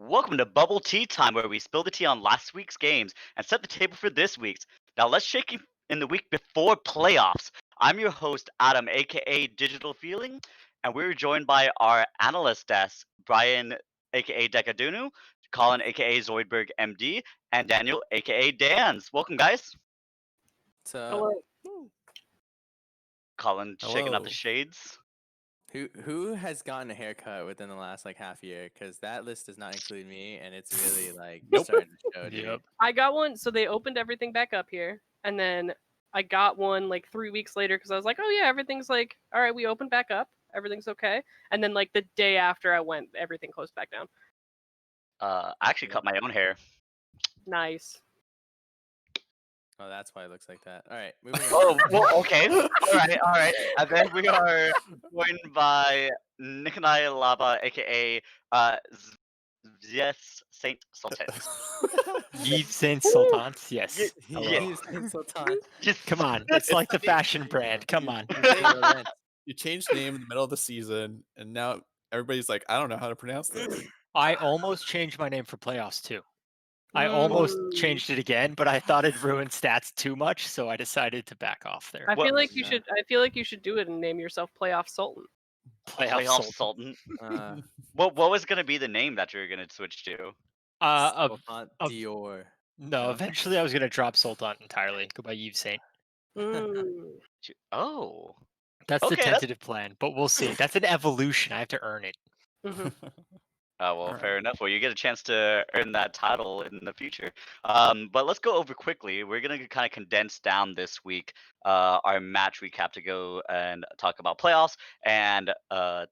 Welcome to Bubble Tea Time, where we spill the tea on last week's games and set the table for this week's. Now, let's shake it in the week before playoffs. I'm your host, Adam, aka Digital Feeling, and we're joined by our analyst desk, Brian, aka Decadunu, Colin, aka Zoidberg MD, and Daniel, aka Dans. Welcome, guys. So Hello. Colin shaking out the Hello. shades. who has gotten a haircut within the last like half year? Because that list does not include me, and it's really like Nope. starting to show. Dude. Yep. I got one. So they opened everything back up here, and then I got one like 3 weeks later because I was like, oh yeah, everything's like, all right, we opened back up, everything's okay. And then like the day after I went, everything closed back down. I actually cut my own hair. Nice. Oh, that's why it looks like that. All right, moving Oh, on. well, okay. All right. And then we are joined by Nikolai Lava, aka Yes Saint Sultan. Yves Saint Sultans, yes. Ye- Hello. yeah. He's been so tired. Yes. Come on, it's like the fashion brand. Come on. You changed the name in the middle of the season, and now everybody's like, I don't know how to pronounce this. I almost changed my name for playoffs too. I almost changed it again, but I thought it ruined stats too much, so I decided to back off there. I What- feel like you should. I feel like you should do it and name yourself Playoff Sultan. Playoff Sultan. Uh, What was gonna be the name that you were gonna switch to? Sultan of- Dior. No, eventually I was gonna drop Sultan entirely. Go by Yves Saint. Mm. Oh. That's the Okay, that's- tentative plan, but we'll see. That's an evolution. I have to earn it. Mhm. Well, Alright. fair enough. Well, you get a chance to earn that title in the future. But let's go over quickly. We're gonna kind of condense down this week our match recap to go and talk about playoffs and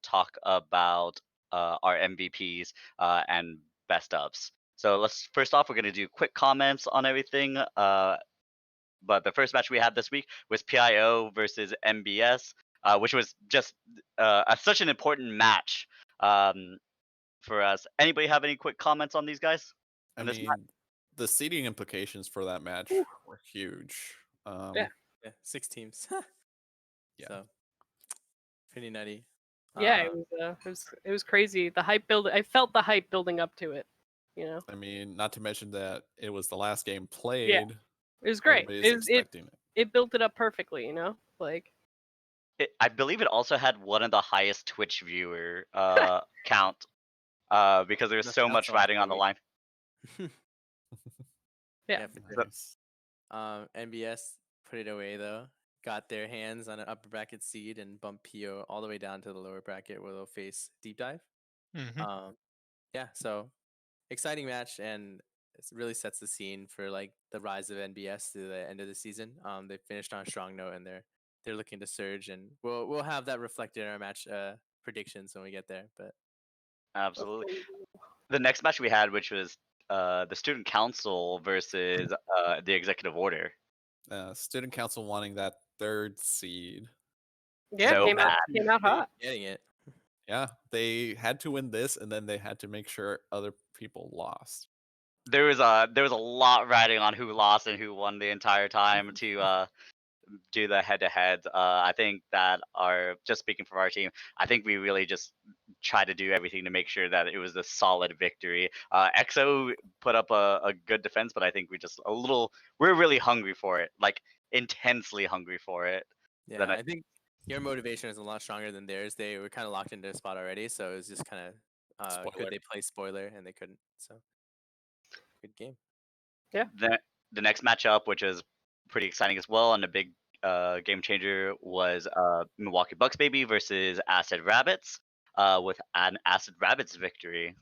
talk about our MVPs and best ofs. So let's first off, we're gonna do quick comments on everything. But the first match we had this week was PIO versus MBS, which was just such an important match. For us. Anybody have any quick comments on these guys? I And this mean, the seeding implications for that match were huge. Yeah. Yeah, 6 teams. Yeah. So pretty nutty. Yeah, it was crazy. The hype build. I felt the hype building up to it. You know, I mean, not to mention that it was the last game played. it was great. Everybody's expecting it. It built it up perfectly. You know, like I believe it also had one of the highest Twitch viewer count because there was That's so much awesome. riding on the line. Yeah. for sure. Nice. NBS put it away though. Got their hands on an upper bracket seed and bumped PO all the way down to the lower bracket where they'll face Deep Dive. Mhm. Yeah, so exciting match, and it really sets the scene for like the rise of NBS to the end of the season. They finished on a strong note, and they're looking to surge, and we'll have that reflected in our match predictions when we get there. But Absolutely. The next match we had, which was the student council versus the executive order. Student council wanting that third seed. yeah, So came bad. out hot. getting it. Yeah, they had to win this, and then they had to make sure other people lost. There was a lot riding on who lost and who won the entire time to do the head-to-heads. I think that just speaking for our team, I think we really just tried to do everything to make sure that it was a solid victory. EXO put up a good defense, but I think we're really hungry for it, like intensely hungry for it. Yeah, Then I think your motivation is a lot stronger than theirs. They were kind of locked into a spot already, so it was just kind of Spoiler. could they play spoiler and they couldn't. So good game. The next matchup, which is pretty exciting as well, and a big game changer, was Milwaukee Bucks baby versus Acid Rabbits, with an Acid Rabbits victory.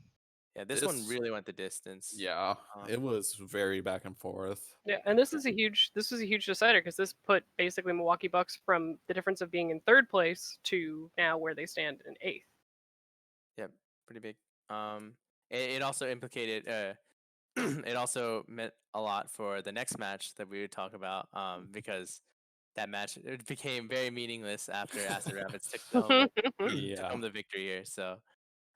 Yeah, this one This- really went the distance. Yeah, it was very back and forth. Yeah, and this was a huge decider because this put basically Milwaukee Bucks from the difference of being in third place to now where they stand in eighth. Yep, pretty big. It also implicated. It also meant a lot for the next match that we would talk about. Because that match it became very meaningless after Acid Rabbits took home the victory here. So,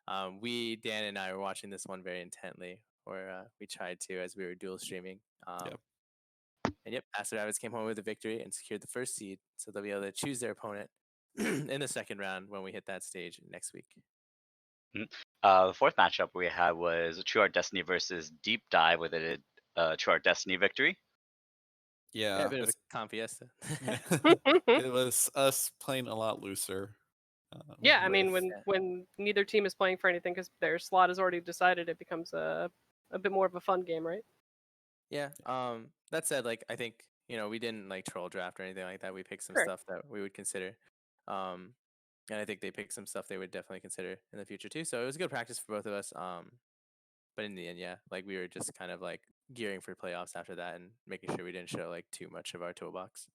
Dan and I were watching this one very intently, or we tried to as we were dual streaming. Yep. And yep, Acid Rabbits came home with a victory and secured the first seed, so they'll be able to choose their opponent in the second round when we hit that stage next week. The fourth matchup we had was True Art Destiny versus Deep Dive with a True Art Destiny victory. Yeah, Yeah, a bit of a it's- confiesta. it was us playing a lot looser. Yeah, I mean, with- when neither team is playing for anything because their slot is already decided, it becomes a bit more of a fun game, right? Yeah. That said, like I think we didn't like troll draft or anything like that. We picked some Sure. stuff that we would consider. Um, and I think they picked some stuff they would definitely consider in the future too. So it was good practice for both of us. But in the end, yeah, like we were just kind of like gearing for playoffs after that and making sure we didn't show like too much of our toolbox.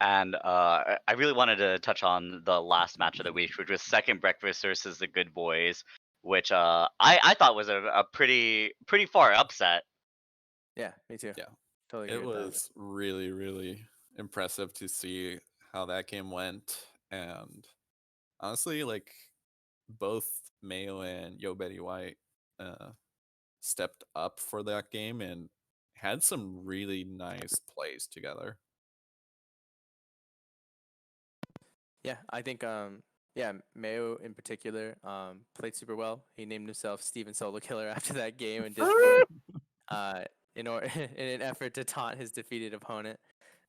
And I really wanted to touch on the last match of the week, which was Second Breakfast versus the Good Boys, which I thought was a pretty far upset. Yeah, me too. Yeah. Totally It agree with that. was really, really impressive to see how that game went. And honestly, like both Mayo and Yo Betty White stepped up for that game and had some really nice plays together. Yeah, I think yeah, Mayo in particular played super well. He named himself Steven Solo Killer after that game and Discord in in an effort to taunt his defeated opponent.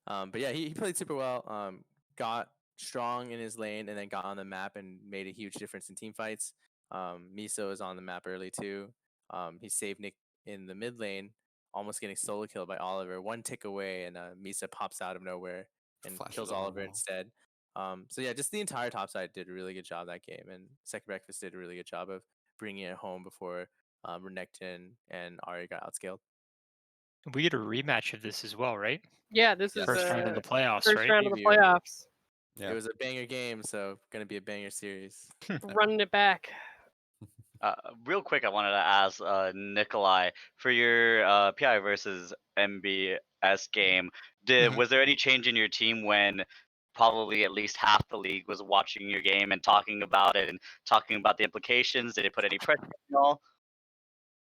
But yeah, he played super well. Got strong in his lane and then got on the map and made a huge difference in team fights. Miso is on the map early too. He saved Nick in the mid lane, almost getting solo killed by Oliver. One tick away, and Misa pops out of nowhere and Flashes kills on the Oliver wall. instead. So yeah, just the entire top side did a really good job that game, and Second Breakfast did a really good job of bringing it home before Renekton and Ari got outscaled. We get a rematch of this as well, right? Yeah, this is Yes. First round of the playoffs, first right? round of the Preview. playoffs. Yeah. It was a banger game, so gonna be a banger series. Running it back. Real quick, I wanted to ask Nikolai for your PI versus MBS game. Was there any change in your team when probably at least half the league was watching your game and talking about it and talking about the implications? Did it put any pressure on y'all?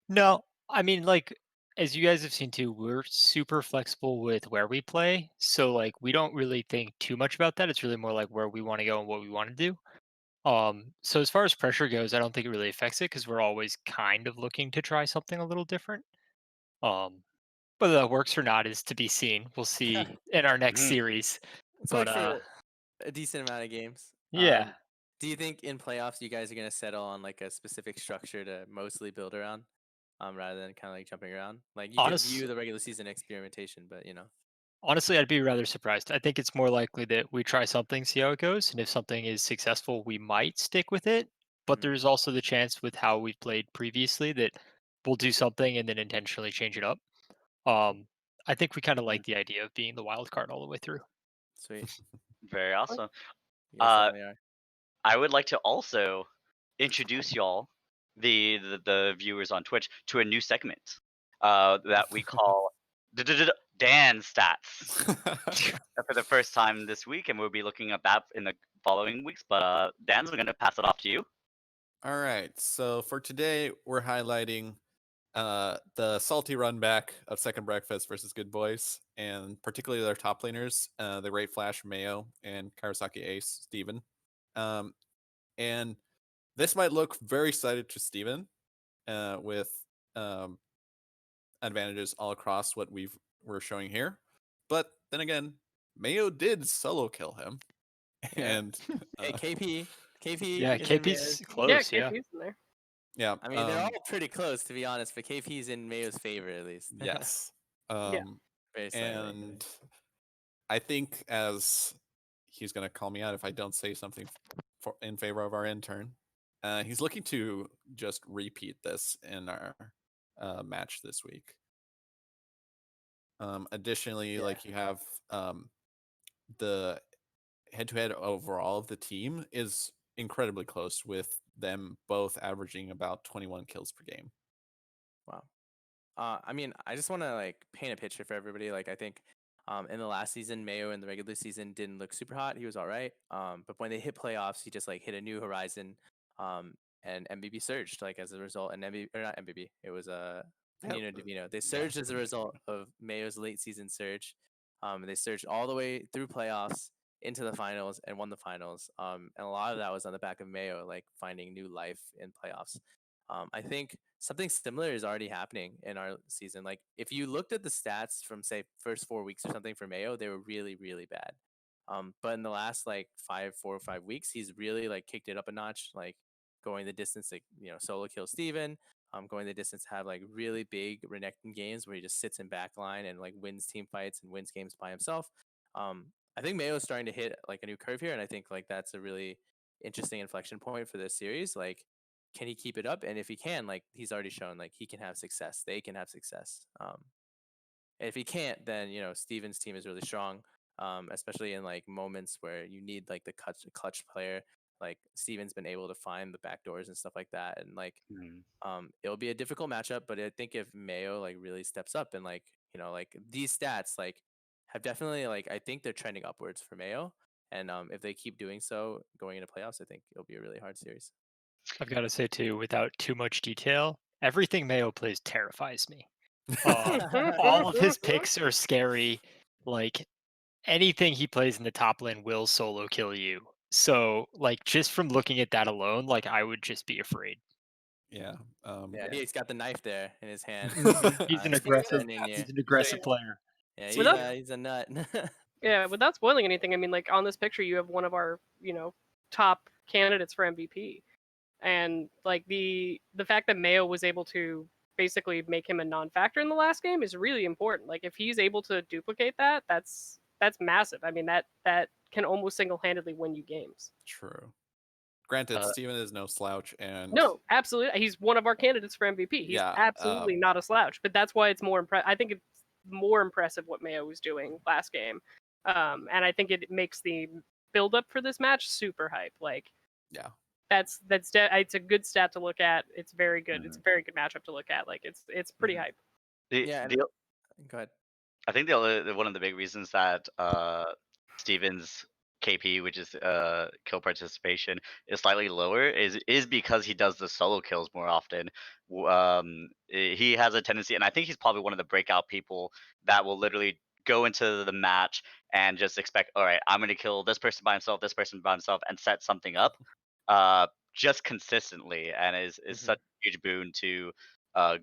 No, I mean, like, as you guys have seen too, we're super flexible with where we play. So, like, we don't really think too much about that. It's really more like where we want to go and what we want to do. So as far as pressure goes, I don't think it really affects it because we're always kind of looking to try something a little different. Um, whether that works or not is to be seen. We'll see in our next Mhm. series. It's But worked for a decent amount of games. yeah, Do you think in playoffs you guys are gonna settle on like a specific structure to mostly build around, rather than kind of like jumping around? Like you could honest, view the regular season experimentation, but honestly, I'd be rather surprised. I think it's more likely that we try something, see how it goes, and if something is successful, we might stick with it. But Mhm. there's also the chance with how we've played previously that we'll do something and then intentionally change it up. I think we kind of like the idea of being the wild card all the way through. Sweet. Very awesome. You guys Uh, certainly are. I would like to also introduce y'all, the viewers on Twitch, to a new segment that we call Dan Stats for the first time this week, and we'll be looking at that in the following weeks. But Dan's going to pass it off to you. All right. So for today, we're highlighting the salty run back of Second Breakfast versus Good Boys, and particularly their top laners, the Great Flash Mayo and Karasaki Ace Steven. And this might look very cited to Steven with um, advantages all across what we're showing here. But then again, Mayo did solo kill him. Yeah. And Hey, KP Yeah, is in KP's Mayo's. close. Yeah, Yeah, KP's in there. yeah, I mean, they're all pretty close to be honest, but KP's in Mayo's favor at least. yes. Yeah. Very slightly. And I think as he's going to call me out if I don't say something in favor of our intern, he's looking to just repeat this in our match this week. Additionally, Yeah. like you have the head-to-head overall of the team is incredibly close, with them both averaging about 21 kills per game. Wow. I mean, I just want to like paint a picture for everybody. Like, I think, in the last season, Mayo in the regular season didn't look super hot. He was all right. But when they hit playoffs, he just like hit a new horizon. And MBB surged like as a result. And MBB or not MBB, it was Panino and Divino. They surged as a result of Mayo's late season surge. And they surged all the way through playoffs into the finals and won the finals. And a lot of that was on the back of Mayo, like finding new life in playoffs. I think something similar is already happening in our season. Like if you looked at the stats from say first 4 weeks or something for Mayo, they were really, really bad. But in the last like 4 or 5 weeks, he's really like kicked it up a notch, like going the distance, like solo kill Steven, going the distance, have like really big Renekton games where he just sits in backline and like wins team fights and wins games by himself. I think Mayo is starting to hit like a new curve here, and I think like that's a really interesting inflection point for this series. Like, can he keep it up? And if he can, like he's already shown, like he can have success. They can have success. And if he can't, then Steven's team is really strong, especially in like moments where you need like the clutch player. Like Steven's been able to find the back doors and stuff like that, and like it'll be a difficult matchup. But I think if Mayo like really steps up and like like these stats like have definitely like I think they're trending upwards for Mayo, and if they keep doing so going into playoffs, I think it'll be a really hard series. I've got to say too, without too much detail, everything Mayo plays terrifies me. All of his picks are scary. Like anything he plays in the top lane will solo kill you. So like just from looking at that alone, like I would just be afraid. Yeah. Yeah, he's got the knife there in his hand. He's an Steve's aggressive. sending you. He's an aggressive player. Yeah, Without- he's a nut. Yeah, without spoiling anything, I mean, like on this picture, you have one of our, top candidates for MVP, and like the fact that Mayo was able to basically make him a non-factor in the last game is really important. Like if he's able to duplicate that, that's massive. I mean, that can almost single-handedly win you games. True. Granted, Steven is no slouch, and No, absolutely, he's one of our candidates for MVP. He's absolutely not a slouch, but that's why it's more impressive. I think it's more impressive what Mayo was doing last game. And I think it makes the build up for this match super hype. Like, yeah, it's a good stat to look at. It's very good. It's a very good matchup to look at. Like, it's pretty hype. Yeah. Go ahead. I think one of the big reasons that Steven's KP, which is kill participation, is slightly lower is because he does the solo kills more often. He has a tendency, and I think he's probably one of the breakout people that will literally go into the match and just expect, all right, I'm going to kill this person by himself, this person by himself, and set something up just consistently, and is such a huge boon to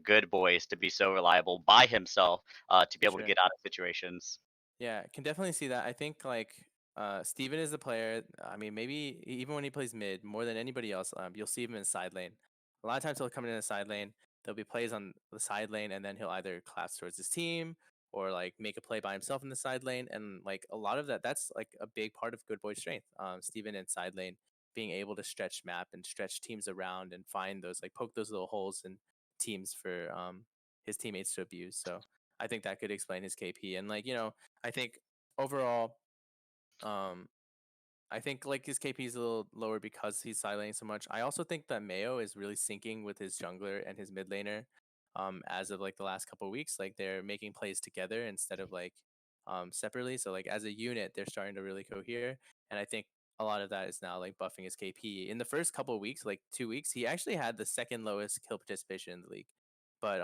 Good Boys to be so reliable by himself to be able to get out of situations. Yeah, can definitely see that. I think like Steven is the player. I mean, maybe even when he plays mid more than anybody else, you'll see him in side lane. A lot of times he'll come in the side lane. There'll be plays on the side lane, and then he'll either collapse towards his team or like make a play by himself in the side lane. And like a lot of that's like a big part of Good Boy's strength. Steven in side lane being able to stretch map and stretch teams around and find those like poke those little holes in teams for his teammates to abuse. So I think that could explain his KP. And like I think overall, I think like his KP is a little lower because he's side laning so much. I also think that Mayo is really syncing with his jungler and his mid laner. As of like the last couple of weeks, like they're making plays together instead of like separately. So like as a unit, they're starting to really cohere. And I think a lot of that is now like buffing his KP. In the first couple of weeks, like 2 weeks, he actually had the second lowest kill participation in the league. But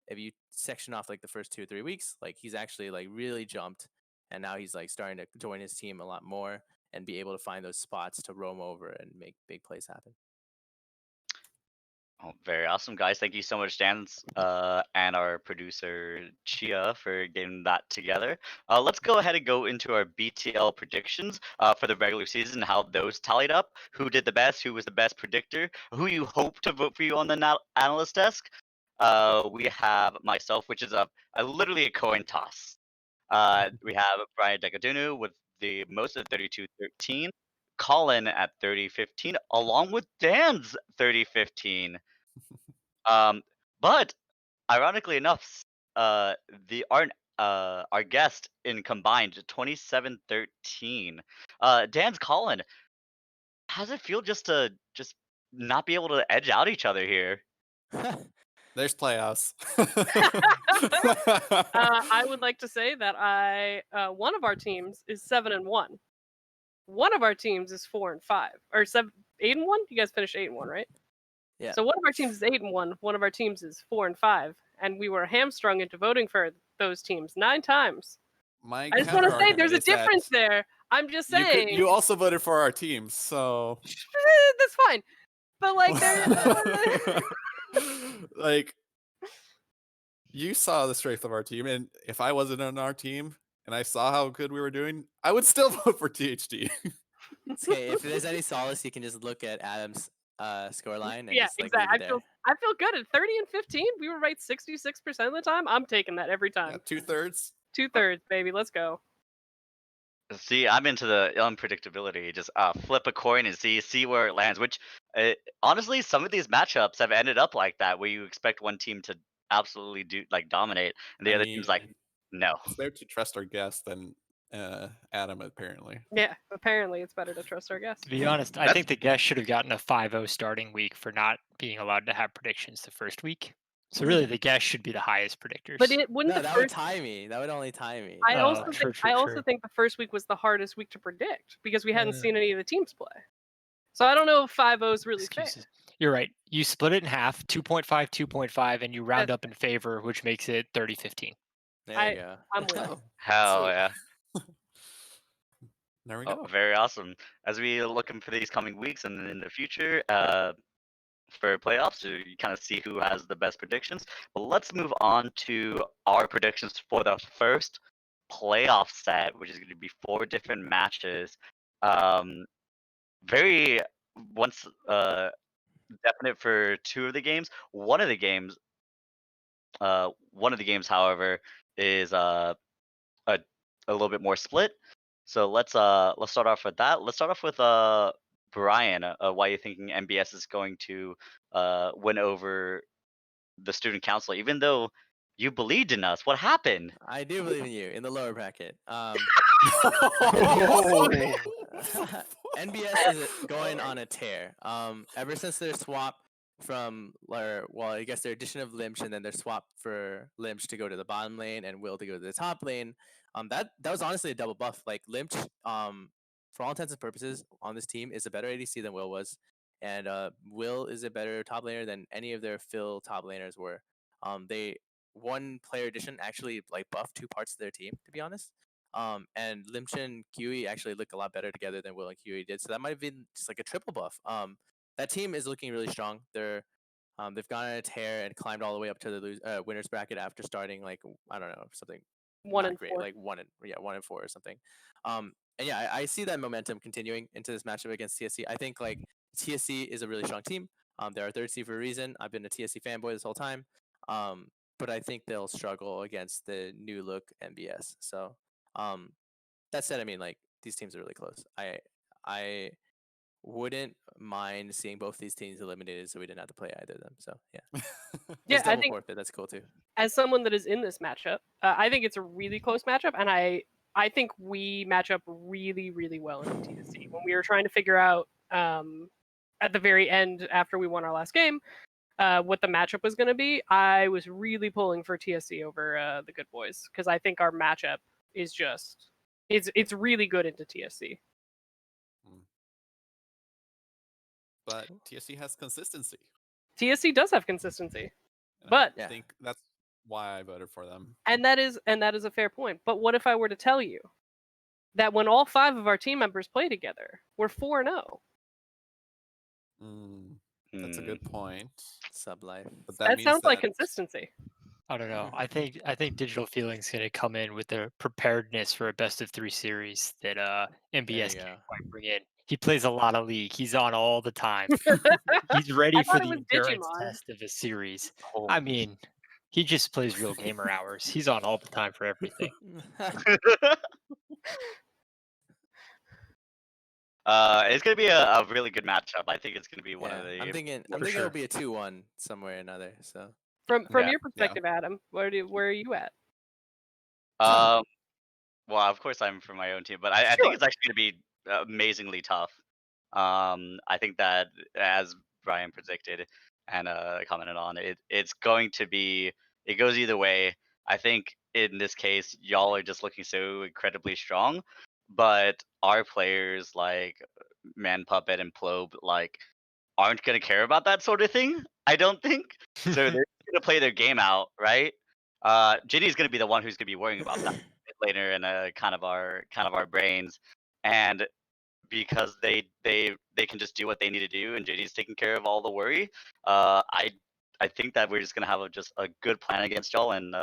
if you section off like the first 2 or 3 weeks, like he's actually like really jumped, and now he's like starting to join his team a lot more and be able to find those spots to roam over and make big plays happen. Oh, very awesome, guys. Thank you so much, Dan, and our producer, Chia, for getting that together. Let's go ahead and go into our BTL predictions for the regular season, how those tallied up, who did the best, who was the best predictor, who you hope to vote for you on the analyst desk. We have myself, which is literally a coin toss. We have Brian Decadunu with the most at 32-13. Colin at 30-15, along with Dan's 30-15. But ironically enough, our guest in combined 27-13. Dan's Colin, how does it feel just to not be able to edge out each other here? There's playoffs. I would like to say that one of our teams is 7-1. One of our teams is 4-5, or 8-1. You guys finished 8-1, right? Yeah. So one of our teams is 8-1. One of our teams is 4-5, and we were hamstrung into voting for those teams 9 times. I just want to say there's a difference there. I'm just You saying. you also voted for our team, so That's fine. But like, like you saw the strength of our team, and if I wasn't on our team and I saw how good we were doing, I would still vote for THD. It's okay. If there's any solace, you can just look at Adam's scoreline and yeah, just like exactly. leave it there. I feel good at 30 and 15. We were right 66% of the time. I'm taking that every Yeah, time. 2/3. 2/3, baby. Let's go. See, I'm into the unpredictability. Just flip a coin and see where it lands. Which, honestly, some of these matchups have ended up like that, where you expect one team to absolutely dominate, and the I other team's like, mean, no. it's better to trust our guest than Adam, apparently. Yeah, apparently it's better to trust our guests. To be honest, I That's- think the guest should have gotten a 5-0 starting week for not being allowed to have predictions the first week. So really, the guest should be the highest predictors. But it wouldn't No, the that would first. tie me. That would only tie me. I also true, think true, I also true. think the first week was the hardest week to predict because we hadn't Uh. seen any of the teams play. So I don't know if 5-0 is really fair. Excuses. You're right. You split it in half, 2.5, 2.5, and you round up in favor, which makes it 30-15. There I- you go. I'm with it. Oh, Hell sweet. yeah. there we go. Oh, very awesome. As we are looking for these coming weeks and in the future, for playoffs, to kind of see who has the best predictions. But let's move on to our predictions for the first playoff set, which is going to be 4 different matches. Very once definite for 2 of the games. One of the games, however, is a little bit more split. So let's start off with that. Let's start off with Brian. Why are you thinking MBS is going to win over the student council, even though you believed in us? What happened? I do believe in you in the lower bracket. NBS is going on a tear. Ever since their swap from, I guess their addition of Limch and then their swap for Limch to go to the bottom lane and Will to go to the top lane. That was honestly a double buff. Like Limch, for all intents and purposes, on this team is a better ADC than Will was, and Will is a better top laner than any of their Phil top laners were. They one player addition actually like buffed 2 parts of their team, to be honest. And Limch and Kiwi actually look a lot better together than Will and Kiwi did. So that might have been just like a triple buff. That team is looking really strong. They've gone on a tear and climbed all the way up to the winners bracket after starting like, I don't know, something 1 not and great, 4. like 1 and 4 or something. And yeah, I see that momentum continuing into this matchup against TSC. I think like TSC is a really strong team. They're our 3rd seed for a reason. I've been a TSC fanboy this whole time. But I think they'll struggle against the new look MBS. So that said, I mean, like, these teams are really close. I wouldn't mind seeing both these teams eliminated so we didn't have to play either of them. So yeah. Yeah, There's I double think forfeit. That's cool too. as someone that is in this matchup, I think it's a really close matchup, and I think we match up really, really well in TSC. When we were trying to figure out at the very end after we won our last game what the matchup was going to be, I was really pulling for TSC over the Good Boys because I think our matchup is just it's really good into TSC. But TSC has consistency. TSC does have consistency, and but I think that's why I voted for them. and that is a fair point. But what if I were to tell you that when all 5 of our team members play together, we're 4-0? That's a good point. Sublife. But That means sounds like that- consistency. I don't know. I think Digital Feeling's going to come in with the preparedness for a best of 3 series that MBS you can't go. quite bring in. He plays a lot of League. He's on all the time. He's ready I for thought it the was endurance Digimon. test of a series. Oh. I mean, he just plays real gamer hours. He's on all the time for everything. It's gonna be a really good matchup. I think it's gonna be one of the. I'm thinking For it'll sure. be a 2-1 somewhere or another. So From Yeah, your perspective, Adam, where are you at? Well, of course I'm from my own team, but I Sure. think it's actually gonna be amazingly tough. I think that as Brian predicted and commented on, it's going to be. It goes either way. I think in this case, y'all are just looking so incredibly strong, but our players like Man Puppet and Plobe like aren't gonna care about that sort of thing. I don't think. So they're gonna play their game out, right? Ginny's gonna be the one who's gonna be worrying about that later in kind of our brains. and because they can just do what they need to do, and JD's taking care of all the worry. I think that we're just gonna have just a good plan against y'all, and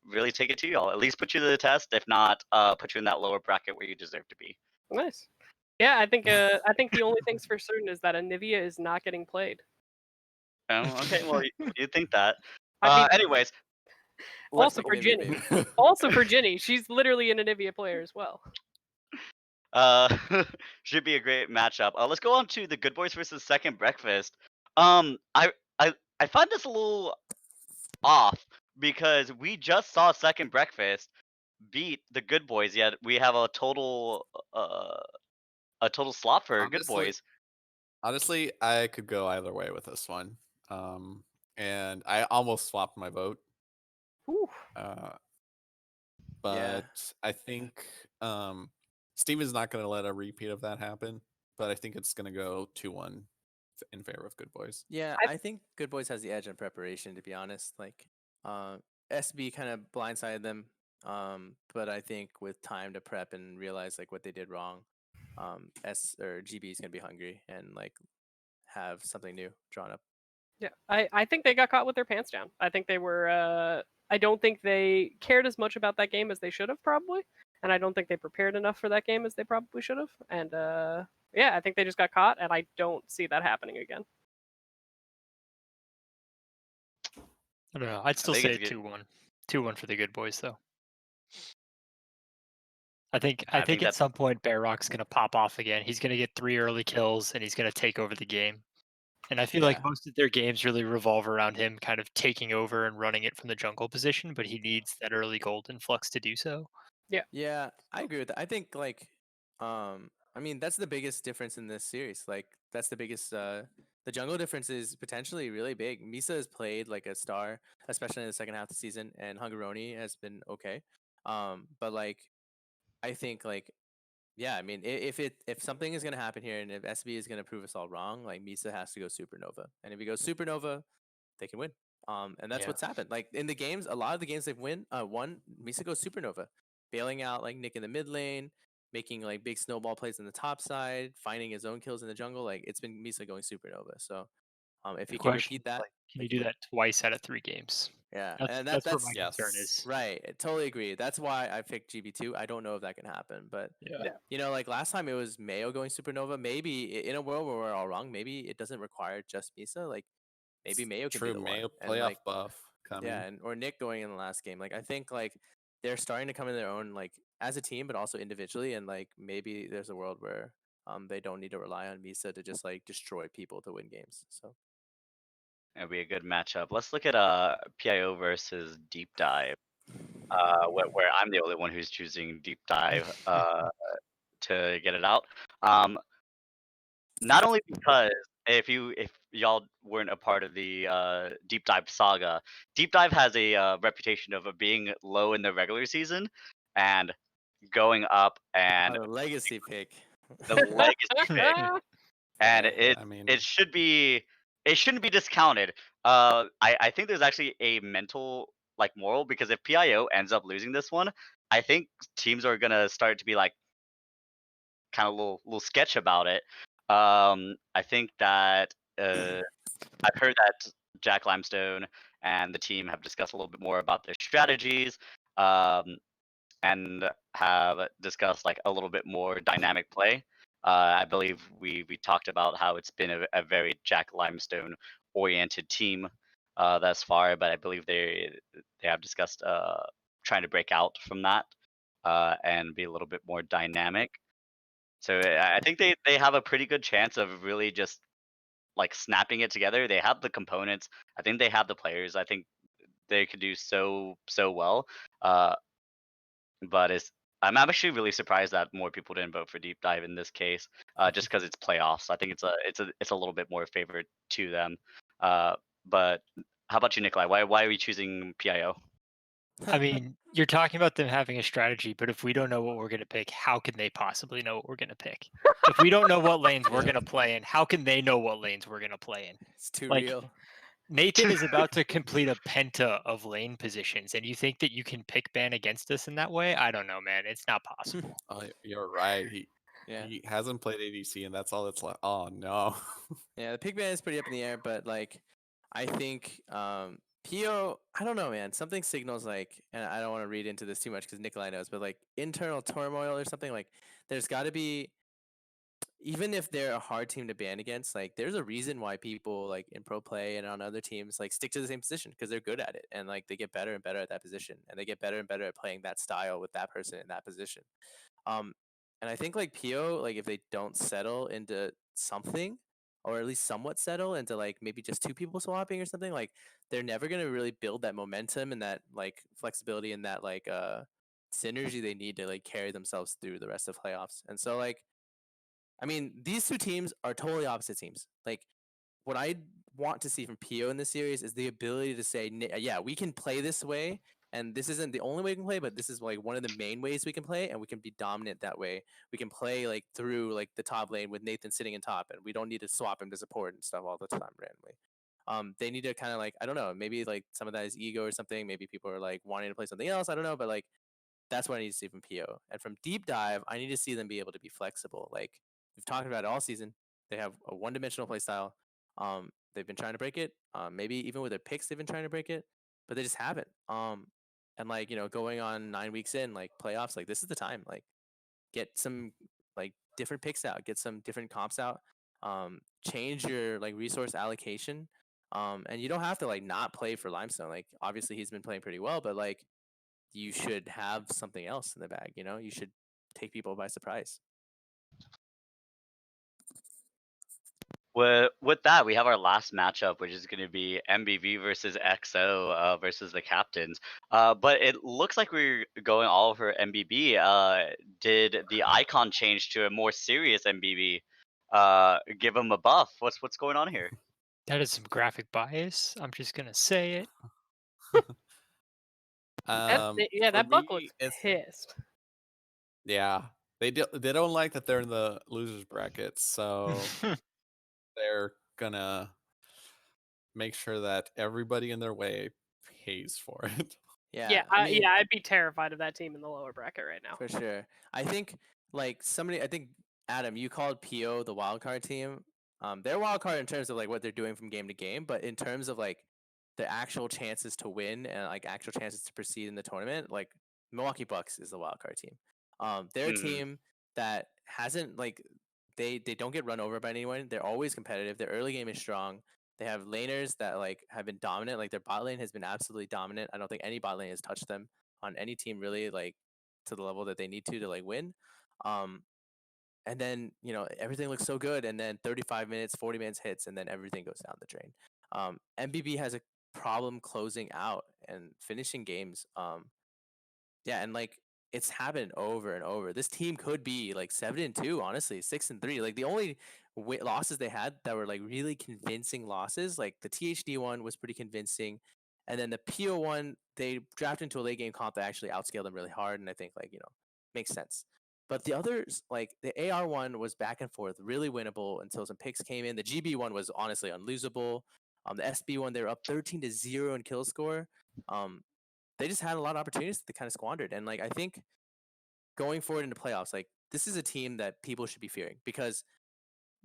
really take it to y'all. At least put you to the test. If not, put you in that lower bracket where you deserve to be. Nice. Yeah, I think the only thing's for certain is that Anivia is not getting played. Oh, okay. Well, you think that. I mean, Anyways, also Like for Nivea, Ginny. baby. Also for Ginny, she's literally an Anivia player as well. uh, should be a great matchup. Let's go on to the Good Boys versus Second Breakfast. I find this a little off because we just saw Second Breakfast beat the Good Boys, yet we have a total slot for Good Honestly, Boys. honestly, I could go either way with this one. And I almost swapped my vote. Whew. But I think Steam is not going to let a repeat of that happen. But I think it's going to go 2-1 in favor of Good Boys. Yeah, I think Good Boys has the edge in preparation, to be honest. Like, SB kind of blindsided them, but I think with time to prep and realize like what they did wrong, GB is gonna be hungry and like have something new drawn up. Yeah, I think they got caught with their pants down. I think they were. I don't think they cared as much about that game as they should have probably, and I don't think they prepared enough for that game as they probably should have. And yeah, I think they just got caught, and I don't see that happening again. I don't know. I'd still think say it's good. 2-1. 2-1 for the Good Boys, though. I think I think at that's- some point Bear Rock's gonna pop off again. He's gonna get 3 early kills and he's gonna take over the game. And I feel like Yeah. most of their games really revolve around him kind of taking over and running it from the jungle position, but he needs that early gold influx to do so. Yeah, I agree with that. I think like, I mean that's the biggest difference in this series. Like that's the biggest. The jungle difference is potentially really big. Misa has played like a star, especially in the second half of the season, and Hungaroni has been okay. But like, I think like, yeah, I mean, if something is gonna happen here, and if SB is gonna prove us all wrong, like Misa has to go Supernova, and if he goes Supernova, they can win. And that's Yeah. what's happened. Like in the games, a lot of the games they've won, Misa goes Supernova, bailing out like Nick in the mid lane, making like big snowball plays on the top side, finding his own kills in the jungle. Like it's been Misa going Supernova. So if The he can question repeat is, that, like, can they you can do win. that twice out of 3 games? Yeah, That's and where that's my concern Yes. is. right. I totally agree. That's why I picked GB2. I don't know if that can happen, but Yeah. you know, like last time it was Mayo going Supernova. Maybe in a world where we're all wrong, maybe it doesn't require just Misa. Like maybe Mayo can True, be the Mayo one, and playoff like buff coming. yeah, and or Nick going in the last game. Like I think like they're starting to come in their own, like as a team, but also individually, and like maybe there's a world where they don't need to rely on Misa to just like destroy people to win games. So It'll be a good matchup. Let's look at PIO versus Deep Dive. Where I'm the only one who's choosing Deep Dive to get it out. Not only because if y'all weren't a part of the Deep Dive saga, Deep Dive has a reputation of being low in the regular season and going up, and the legacy pick. the legacy pick, and Hey, I mean, it shouldn't be discounted. I think there's actually a mental like moral, because if PIO ends up losing this one, I think teams are gonna start to be like kind of little sketch about it. I think that I've heard that Jack Limestone and the team have discussed a little bit more about their strategies, and have discussed like a little bit more dynamic play. I believe we talked about how it's been a very Jack Limestone oriented team thus far, but I believe they have discussed trying to break out from that and be a little bit more dynamic. So I think they have a pretty good chance of really just like snapping it together. They have the components. I think they have the players. I think they could do so well. But I'm actually really surprised that more people didn't vote for Deep Dive in this case, just because it's playoffs. I think it's a little bit more favored to them. But how about you, Nikolai? Why are we choosing PIO? I mean, you're talking about them having a strategy, but if we don't know what we're going to pick, how can they possibly know what we're going to pick? If we don't know what lanes we're going to play in, how can they know what lanes we're going to play in? it's too Like, real. Nathan is about to complete a penta of lane positions, and you think that you can pick ban against us in that way? I don't know, man. It's not possible. Oh, you're right. Yeah. He hasn't played ADC, and that's all that's left. Oh no. Yeah, the pick ban is pretty up in the air, but like I think Pio, I don't know, man. Something signals like, and I don't want to read into this too much because Nikolai knows, but like internal turmoil or something. Like, there's got to be, even if they're a hard team to ban against, like there's a reason why people like in pro play and on other teams like stick to the same position because they're good at it and like they get better and better at that position and they get better and better at playing that style with that person in that position. Um, and I think like Pio, like if they don't settle into something, or at least somewhat settle into like maybe just two people swapping or something, like they're never gonna really build that momentum and that like flexibility and that like synergy they need to like carry themselves through the rest of playoffs. And so like, I mean, these two teams are totally opposite teams. Like what I want to see from Pio in this series is the ability to say, yeah, we can play this way, and this isn't the only way we can play, but this is like one of the main ways we can play, and we can be dominant that way. We can play like through like the top lane with Nathan sitting in top, and we don't need to swap him to support and stuff all the time randomly. They need to kind of like, I don't know, maybe like some of that is ego or something. Maybe people are like wanting to play something else. I don't know, but like that's what I need to see from Pio. And from Deep Dive, I need to see them be able to be flexible. Like we've talked about it all season. They have a one-dimensional play style. They've been trying to break it. Maybe even with their picks, they've been trying to break it, but they just haven't. And like going on 9 weeks in, like playoffs, like this is the time. Like get some like different picks out, get some different comps out. Change your like resource allocation. And you don't have to like not play for Limestone. Like obviously he's been playing pretty well, but like you should have something else in the bag. You should take people by surprise. With that, we have our last matchup, which is going to be MBV versus XO versus the captains. But it looks like we're going all over MBB. Did the icon change to a more serious MBB? Give him a buff. What's going on here? That is some graphic bias. I'm just gonna say it. Yeah, For that Buck me, looks it's pissed. yeah. They don't like that they're in the losers bracket, so they're gonna make sure that everybody in their way pays for it. Yeah, I mean, I'd be terrified of that team in the lower bracket right now. for sure. I think like I think Adam, you called Pio the wild card team. They're wild card in terms of like what they're doing from game to game, but in terms of like the actual chances to win and like actual chances to proceed in the tournament, like Milwaukee Bucks is the wild card team. They're a team that hasn't like they don't get run over by anyone. They're always competitive. Their early game is strong. They have laners that like have been dominant. Like their bot lane has been absolutely dominant. I don't think any bot lane has touched them on any team really like to the level that they need to like win. And then everything looks so good, and then 35 minutes, 40 minutes hits, and then everything goes down the drain. MBB has a problem closing out and finishing games. Yeah, and like it's happened over and over. This team could be like 7-2, honestly, 6-3. Like the only losses they had that were like really convincing losses, like the THD one was pretty convincing, and then the PO one they drafted into a late game comp that actually outscaled them really hard, and I think like makes sense. But the others, like the AR one, was back and forth, really winnable until some picks came in. The GB one was honestly unlosable. The SB one, they were up 13-0 in kill score. They just had a lot of opportunities that they kind of squandered. And like I think going forward into playoffs, like this is a team that people should be fearing because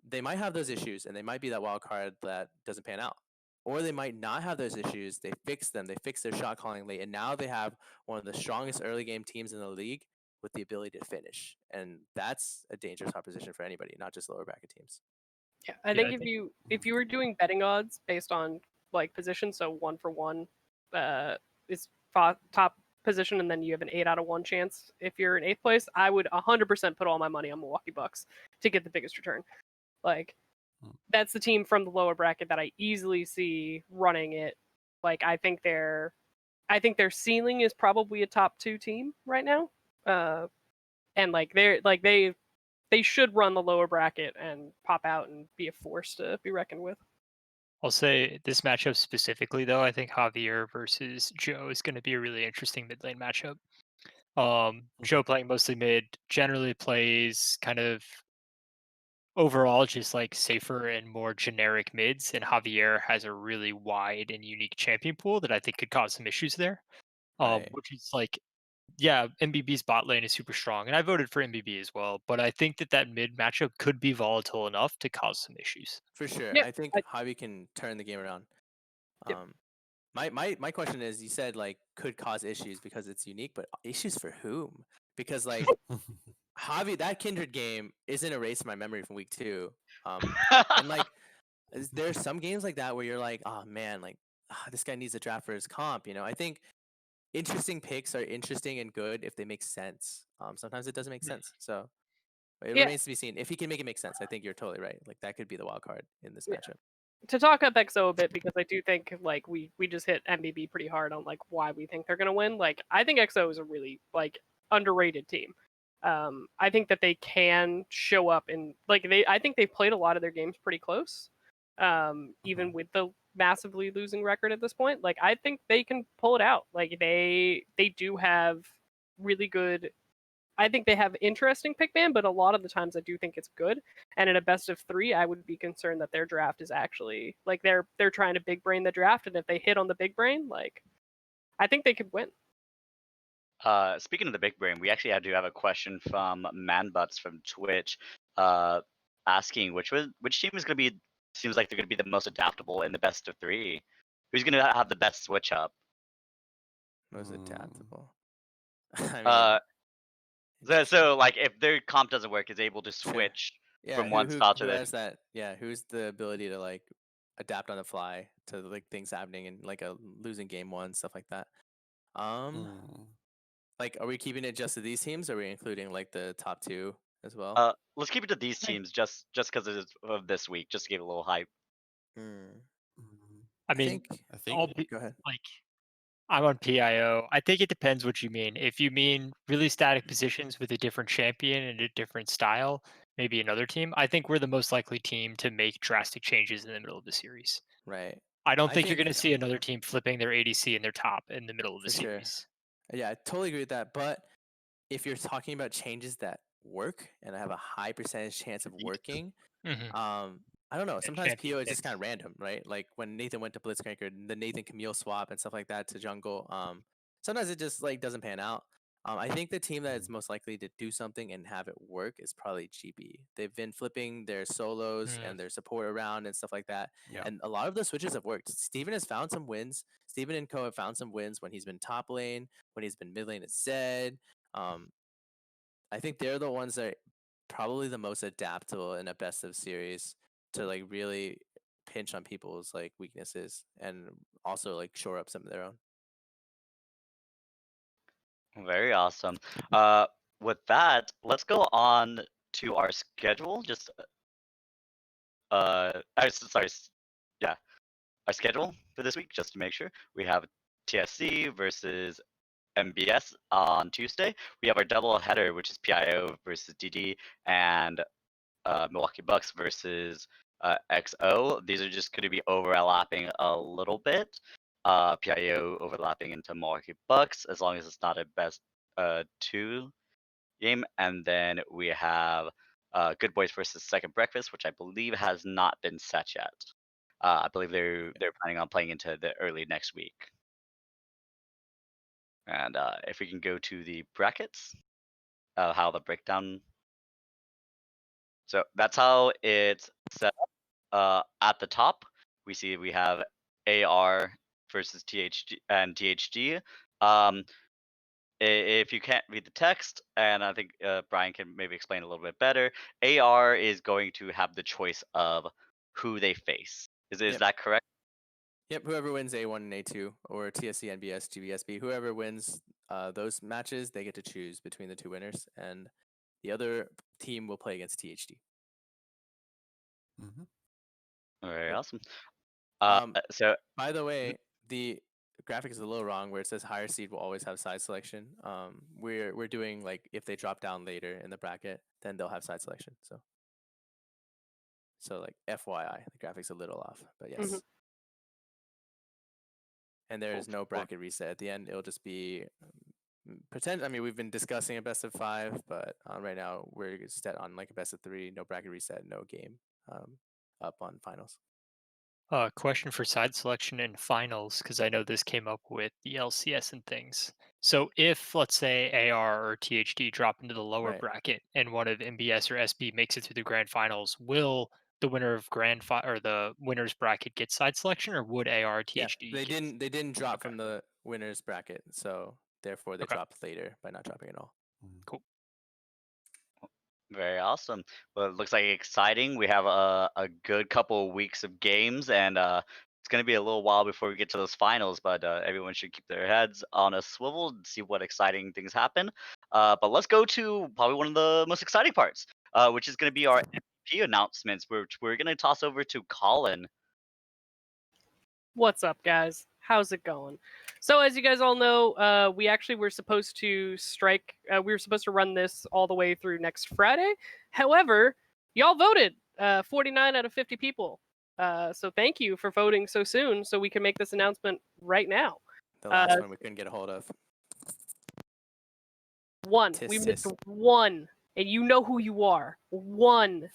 they might have those issues and they might be that wild card that doesn't pan out. Or they might not have those issues. They fix them. They fix their shot calling late. And now they have one of the strongest early game teams in the league with the ability to finish. And that's a dangerous proposition for anybody, not just lower bracket teams. Yeah, I think if you were doing betting odds based on like position, so 1 for 1 is top position, and then you have an 8 out of 1 chance if you're in 8th place, I would 100% put all my money on Milwaukee Bucks to get the biggest return. Like that's the team from the lower bracket that I easily see running it. Like I think their ceiling is probably a top 2 team right now. And like they should run the lower bracket and pop out and be a force to be reckoned with. I'll say this matchup specifically, though, I think Javier versus Joe is going to be a really interesting mid lane matchup. Joe playing mostly mid, generally plays kind of overall just like safer and more generic mids, and Javier has a really wide and unique champion pool that I think could cause some issues there. Right. Which is like, yeah, MBB's bot lane is super strong, and I voted for MBB as well. But I think that mid matchup could be volatile enough to cause some issues. For sure. Yeah, I think I- Javi can turn the game around. Yep. My question is, you said like could cause issues because it's unique, but issues for whom? Because like Javi, that Kindred game isn't erased from my memory from week 2. And like there's some games like that where you're like, oh man, like this guy needs a draft for his comp. I think interesting picks are interesting and good if they make sense. Sometimes it doesn't make sense, so it Yeah. remains to be seen. If he can make it make sense, I think you're totally right. Like that could be the wild card in this Yeah. matchup. To talk up XO a bit, because I do think like we just hit MBB pretty hard on like why we think they're gonna win. Like I think XO is a really like underrated team. I think that they can show up and like I think they've played a lot of their games pretty close. Even with the massively losing record at this point. Like I think they can pull it out. Like they do have really good. I think they have interesting pick ban, but a lot of the times I do think it's good. And in a best of 3, I would be concerned that their draft is actually like they're trying to big brain the draft, and if they hit on the big brain, like I think they could win. Speaking of the big brain, we actually do have a question from Manbutts from Twitch, asking which team is going to be. Seems like they're going to be the most adaptable in the best of 3. Who's going to have the best switch up? Most Mm. adaptable. I mean, So like if their comp doesn't work, is able to Sure. switch yeah, from one style to who the. has that? Yeah, who's the ability to like adapt on the fly to like things happening and like a losing game 1, stuff like that. Mm. Like, are we keeping it just to these teams? Or are we including like the top 2 as well? Let's keep it to these teams just because of this week, just to give it a little hype. Hmm. Mm. I mean, I think I'll be Go ahead. like, I'm on PIO. I think it depends what you mean. If you mean really static positions with a different champion and a different style, maybe another team. I think we're the most likely team to make drastic changes in the middle of the series. Right. I don't I think you're think going to see another team flipping their ADC and their top in the middle of the For sure. series. Yeah, I totally agree with that. But if you're talking about changes that work and have a high percentage chance of working, Mhm. I don't know. Sometimes champion PO is just picks. kind of random, right? Like when Nathan went to Blitzcranker, the Nathan Camille swap and stuff like that to jungle. Sometimes it just like doesn't pan out. I think the team that is most likely to do something and have it work is probably GB. They've been flipping their solos Mm. and their support around and stuff like that. Yeah. And a lot of the switches have worked. Steven has found some wins. Steven and Co have found some wins when he's been top lane, when he's been mid lane at Zed. I think they're the ones that are probably the most adaptable in a best of series to like really pinch on people's like weaknesses and also like shore up some of their own. Very awesome. With that, let's go on to our schedule. Just sorry, yeah, our schedule for this week, just to make sure. We have TSC versus MBS on Tuesday. We have our double header, which is PIO versus DD, and Milwaukee Bucks versus XO. These are just going to be overlapping a little bit. PIO overlapping into Milwaukee Bucks, as long as it's not a best 2 game. And then we have Good Boys versus Second Breakfast, which I believe has not been set yet. I believe they're planning on playing into the early next week. And if we can go to the brackets, how the breakdown. So that's how it's set up. At the top, we have AR versus THG and THG. If you can't read the text, and I think Brian can maybe explain a little bit better, AR is going to have the choice of who they face. Is Yep. that correct? Yep, whoever wins A1 and A2 or TSC, NBS, GBSB, whoever wins those matches, they get to choose between the 2 winners, and the other team will play against THD. Mhm. Very Yep. awesome. So, by the way, the graphic is a little wrong where it says higher seed will always have side selection. We're doing like if they drop down later in the bracket, then they'll have side selection. So like FYI, the graphic's a little off, but yes. Mhm. And there is Cool. no bracket reset at the end. It'll just be I mean, we've been discussing a best of 5, but right now we're set on like a best of 3, no bracket reset, no game up on finals. Question for side selection in finals, because I know this came up with the LCS and things. So if, let's say, AR or THD drop into the lower Right. bracket and one of MBS or SB makes it through the grand finals, will the winner of or the winner's bracket get side selection, or would AR or Yeah, THD? they didn't drop Okay. from the winners bracket, so therefore they Okay. dropped later by not dropping at all. Cool. Very awesome. Well, it looks like exciting. We have a good couple of weeks of games, and it's going to be a little while before we get to those finals. But everyone should keep their heads on a swivel and see what exciting things happen. But let's go to probably one of the most exciting parts, which is going to be our MVP announcements, which we're going to toss over to Colin. What's up, guys? How's it going? So, as you guys all know, we actually were supposed to strike. We were supposed to run this all the way through next Friday. However, y'all voted 49 out of 50 people. So, thank you for voting so soon, so we can make this announcement right now. The last one we couldn't get a hold of. One. Tis, We tis. missed one, and you know who you are. One.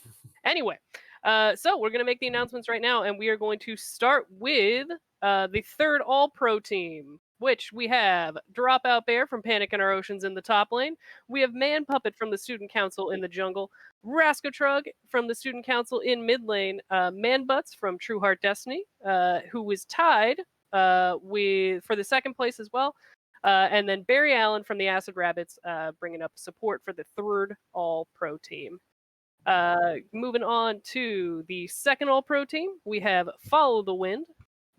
Anyway, so we're gonna make the announcements right now, and we are going to start with the third All-Pro team, which we have Dropout Bear from Panic in Our Oceans in the top lane. We have Man Puppet from the Student Council in the jungle. Rascotrug from the Student Council in mid lane. Man Butts from True Heart Destiny, who was tied with for the second place as well. And then Barry Allen from the Acid Rabbits bringing up support for the third All-Pro team. Moving on to the second All-Pro team, we have Follow the Wind.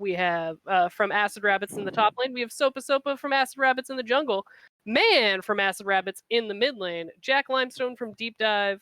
We have from Acid Rabbits in the top lane. We have Sopa Sopa from Acid Rabbits in the jungle. Man from Acid Rabbits in the mid lane. Jack Limestone from Deep Dive,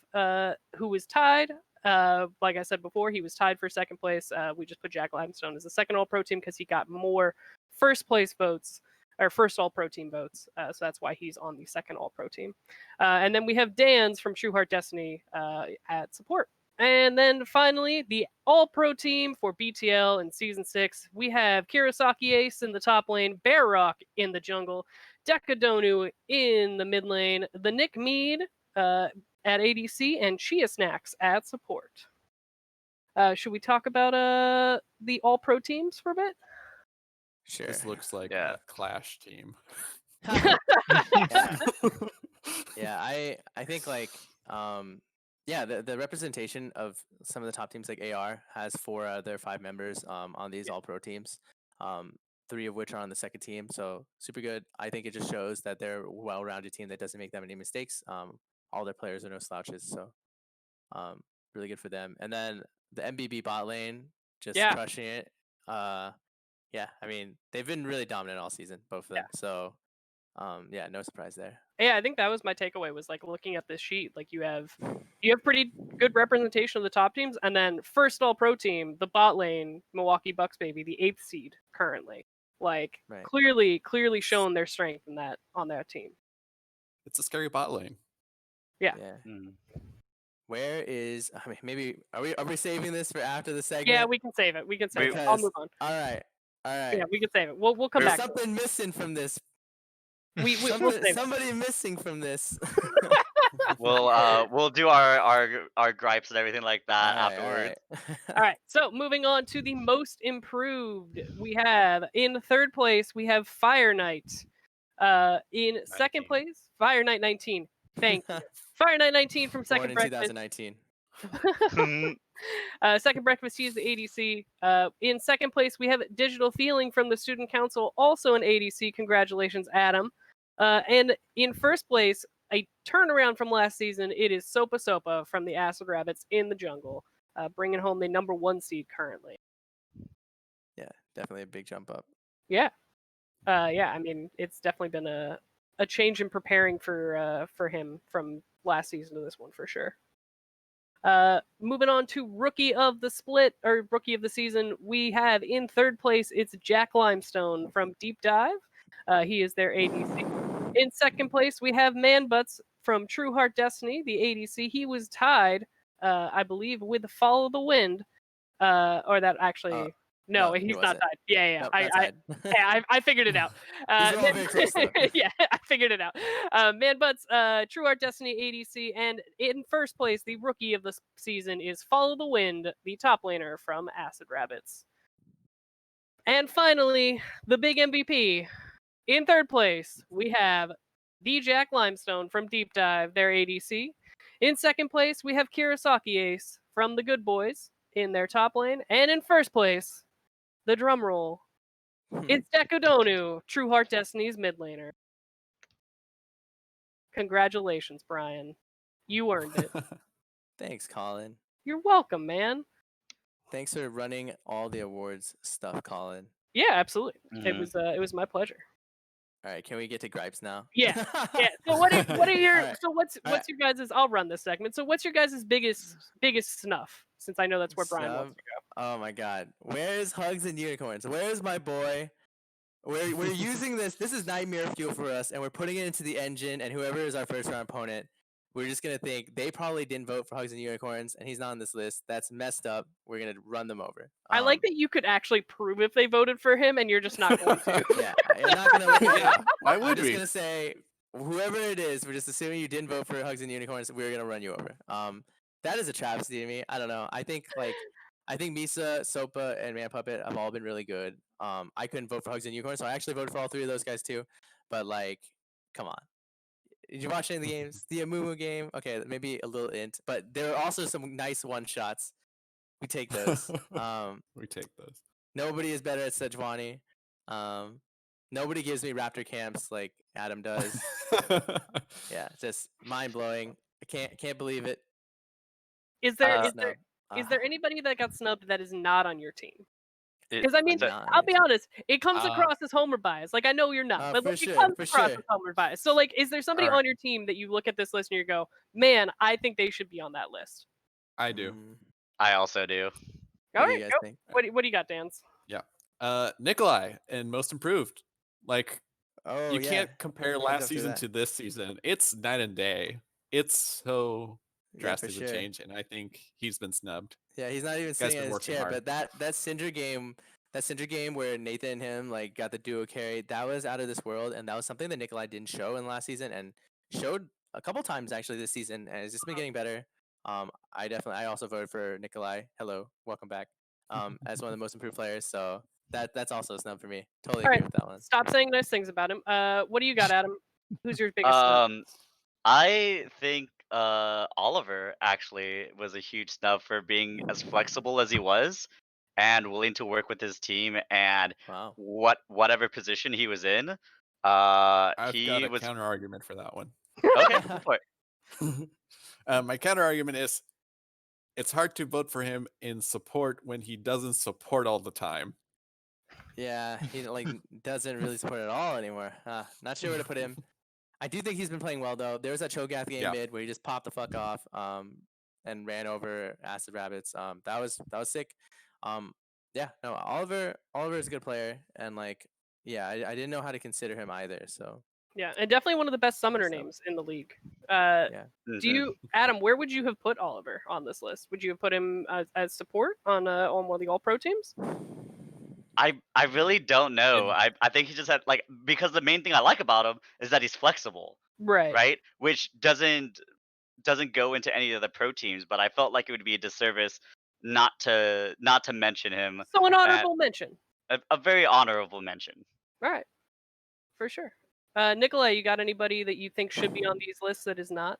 who was tied. Like I said before, he was tied for second place. We just put Jack Limestone as the second All-Pro team because he got more first place votes or first All-Pro team votes. So that's why he's on the second All-Pro team. And then we have Dan's from True Heart Destiny at support. And then finally, the All-Pro team for BTL in Season 6. We have Kirasaki Ace in the top lane, Bear Rock in the jungle, Decadonu in the mid lane, the Nick Mead at ADC, and Chia Snacks at support. Should we talk about the All-Pro teams for a bit? Sure. This looks like Yeah. a Clash team. Yeah, I think like the representation of some of the top teams like AR has 4 out of their 5 members on these All-Pro teams. 3 of which are on the second team, so super good. I think it just shows that they're a well-rounded team that doesn't make that many mistakes. All their players are no slouches, so really good for them. And then the MBB bot lane just Yeah. crushing it. Yeah, I mean they've been really dominant all season, both of them. Yeah. So yeah, no surprise there. Yeah, I think that was my takeaway was like looking at this sheet, like you have pretty good representation of the top teams, and then first All-Pro team, the bot lane, Milwaukee Bucks baby, the 8th seed currently. Like Right. clearly shown their strength in that on that team. It's a scary bot lane. Yeah. Mm. Where is? I mean, maybe are we saving this for after the segment? Yeah, we can save it. We can save it. I'll Because- move on. All right. Yeah, we can save it. We'll come There's back. something missing from this. We'll Somebody, save it. somebody missing from this. We'll do our gripes and everything like that All right, afterwards. All right, so moving on to the most improved, we have in third place we have Fire Knight. In second 19. place, Fire Knight 19. Thank you. Fire Knight 19 from Born Second in Breakfast. 2019. Second Breakfast, he's the ADC. In second place, we have Digital Feeling from the Student Council, also an ADC. Congratulations, Adam. And in first place, a turnaround from last season, it is Sopa Sopa from the Acid Rabbits in the jungle, bringing home the number 1 seed currently. Yeah, definitely a big jump up. Yeah. Yeah, I mean, it's definitely been a change in preparing for him from last season to this one for sure. Moving on to Rookie of the Split, or Rookie of the Season, we have in third place, it's Jack Limestone from Deep Dive. He is their ADC. In second place, we have Man Butts from True Heart Destiny, the ADC. He was tied, I believe, with Follow the Wind, or that actually... No, he he's not wasn't. tied. Yeah. Nope, I, not I, tied. yeah, I figured it out. These are all very close, though. Yeah, I figured it out. Man Butts, True Heart Destiny ADC, and in first place, the rookie of the season is Follow the Wind, the top laner from Acid Rabbits. And finally, the big MVP. In third place, we have the Jack Limestone from Deep Dive, their ADC. In second place, we have Kurosaki Ace from the Good Boys in their top lane. And in first place, the drum roll, it's Dekudonu, True Heart Destiny's mid laner. Congratulations, Brian. You earned it. Thanks, Colin. You're welcome, man. Thanks for running all the awards stuff, Colin. Yeah, absolutely. Mhm. It was my pleasure. All right, can we get to gripes now? Yeah. Yeah. So what are your Alright, what's alright. your guys'? I'll run this segment. So what's your guys' biggest snuff? Since I know that's where Brian wants to go. Oh my god. Where's Hugs and Unicorns? Where's my boy? We're using this. This is nightmare fuel for us, and we're putting it into the engine. And whoever is our first round opponent, we're just gonna think they probably didn't vote for Hugs and Unicorns, and he's not on this list. That's messed up. We're gonna run them over. I like that you could actually prove if they voted for him, and you're just not going to. Yeah, I'm not gonna. Yeah, why I'm would just we? gonna say whoever it is, we're just assuming you didn't vote for Hugs and Unicorns. We're gonna run you over. That is a travesty to me. I don't know. I think Misa, Sopa, and Man Puppet have all been really good. I couldn't vote for Hugs and Unicorns, so I actually voted for all three of those guys too. But like, come on. Did you watch any of the games? The Amumu game? Okay, maybe a little int, but there are also some nice one shots. We take those. We take those. Nobody is better at Sejuani. Nobody gives me Raptor camps like Adam does. Yeah, just mind blowing. I can't believe it. Is there Snub. is there anybody that got snubbed that is not on your team? It- Because I mean, the- Not I'll be amazing. honest, it comes Uh, across as homer bias. Like I know you're not, but for like, sure, it comes for across sure. as homer bias. So like, is there somebody Alright. on your team that you look at this list and you go, man, I think they should be on that list? I do. I also do. What All do right, you guys go. think? What do you got, Dan's? Nikolai and most improved. Like Oh, you yeah. can't compare We'll last go through season that. to this season. It's night and day. It's so Yeah, for drastic a sure. change, and I think he's been snubbed. Yeah, he's not even Guy's sitting been in his working chair. hard. But that Syndra game where Nathan and him like got the duo carry, that was out of this world, and that was something that Nikolai didn't show in last season, and showed a couple times actually this season, and it's just been getting better. I also voted for Nikolai. Hello, welcome back. As one of the most improved players, so that's also a snub for me. Totally All agree right, with that one. stop saying nice things about him. What do you got, Adam? Who's your biggest snub? I think Oliver actually was a huge snub for being as flexible as he was and willing to work with his team and Wow. whatever position he was in. I've he got a was counter argument for that one. okay. Go for it. My counter argument is it's hard to vote for him in support when he doesn't support all the time. Yeah, he like doesn't really support it at all anymore. Not sure where to put him. I do think he's been playing well though. There was that Cho'Gath game Yeah. mid where he just popped the fuck off, and ran over Acid Rabbits. That was sick. Yeah, no, Oliver is a good player, and like, yeah, I didn't know how to consider him either. So Yeah, and definitely one of the best summoner So- names in the league. yeah, Mhm. Do you, Adam? Where would you have put Oliver on this list? Would you have put him as support on one of the All Pro teams? I really don't know. And- I think he just had like because the main thing I like about him is that he's flexible, Right. right? Which doesn't go into any of the pro teams, but I felt like it would be a disservice not to mention him. So an honorable mention. A very honorable mention. All right, for sure. Nikolai, you got anybody that you think should be on these lists that is not?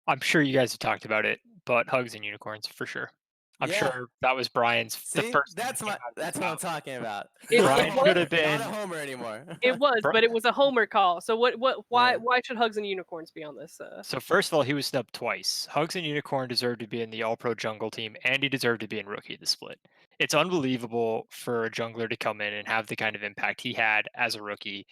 I'm sure you guys have talked about it, but Hugs and Unicorns for sure. I'm Yeah. sure that was Brian's the see, first. thing that's that came what out of his that's what I'm mouth. talking about. It Brian was- could have Not been. a homer anymore. It was, Bro- but it was a homer call. So why Yeah. should Hugs and Unicorns be on this? So first of all, he was snubbed twice. Hugs and Unicorn deserved to be in the All-Pro Jungle team, and he deserved to be in Rookie of the Split. It's unbelievable for a jungler to come in and have the kind of impact he had as a rookie.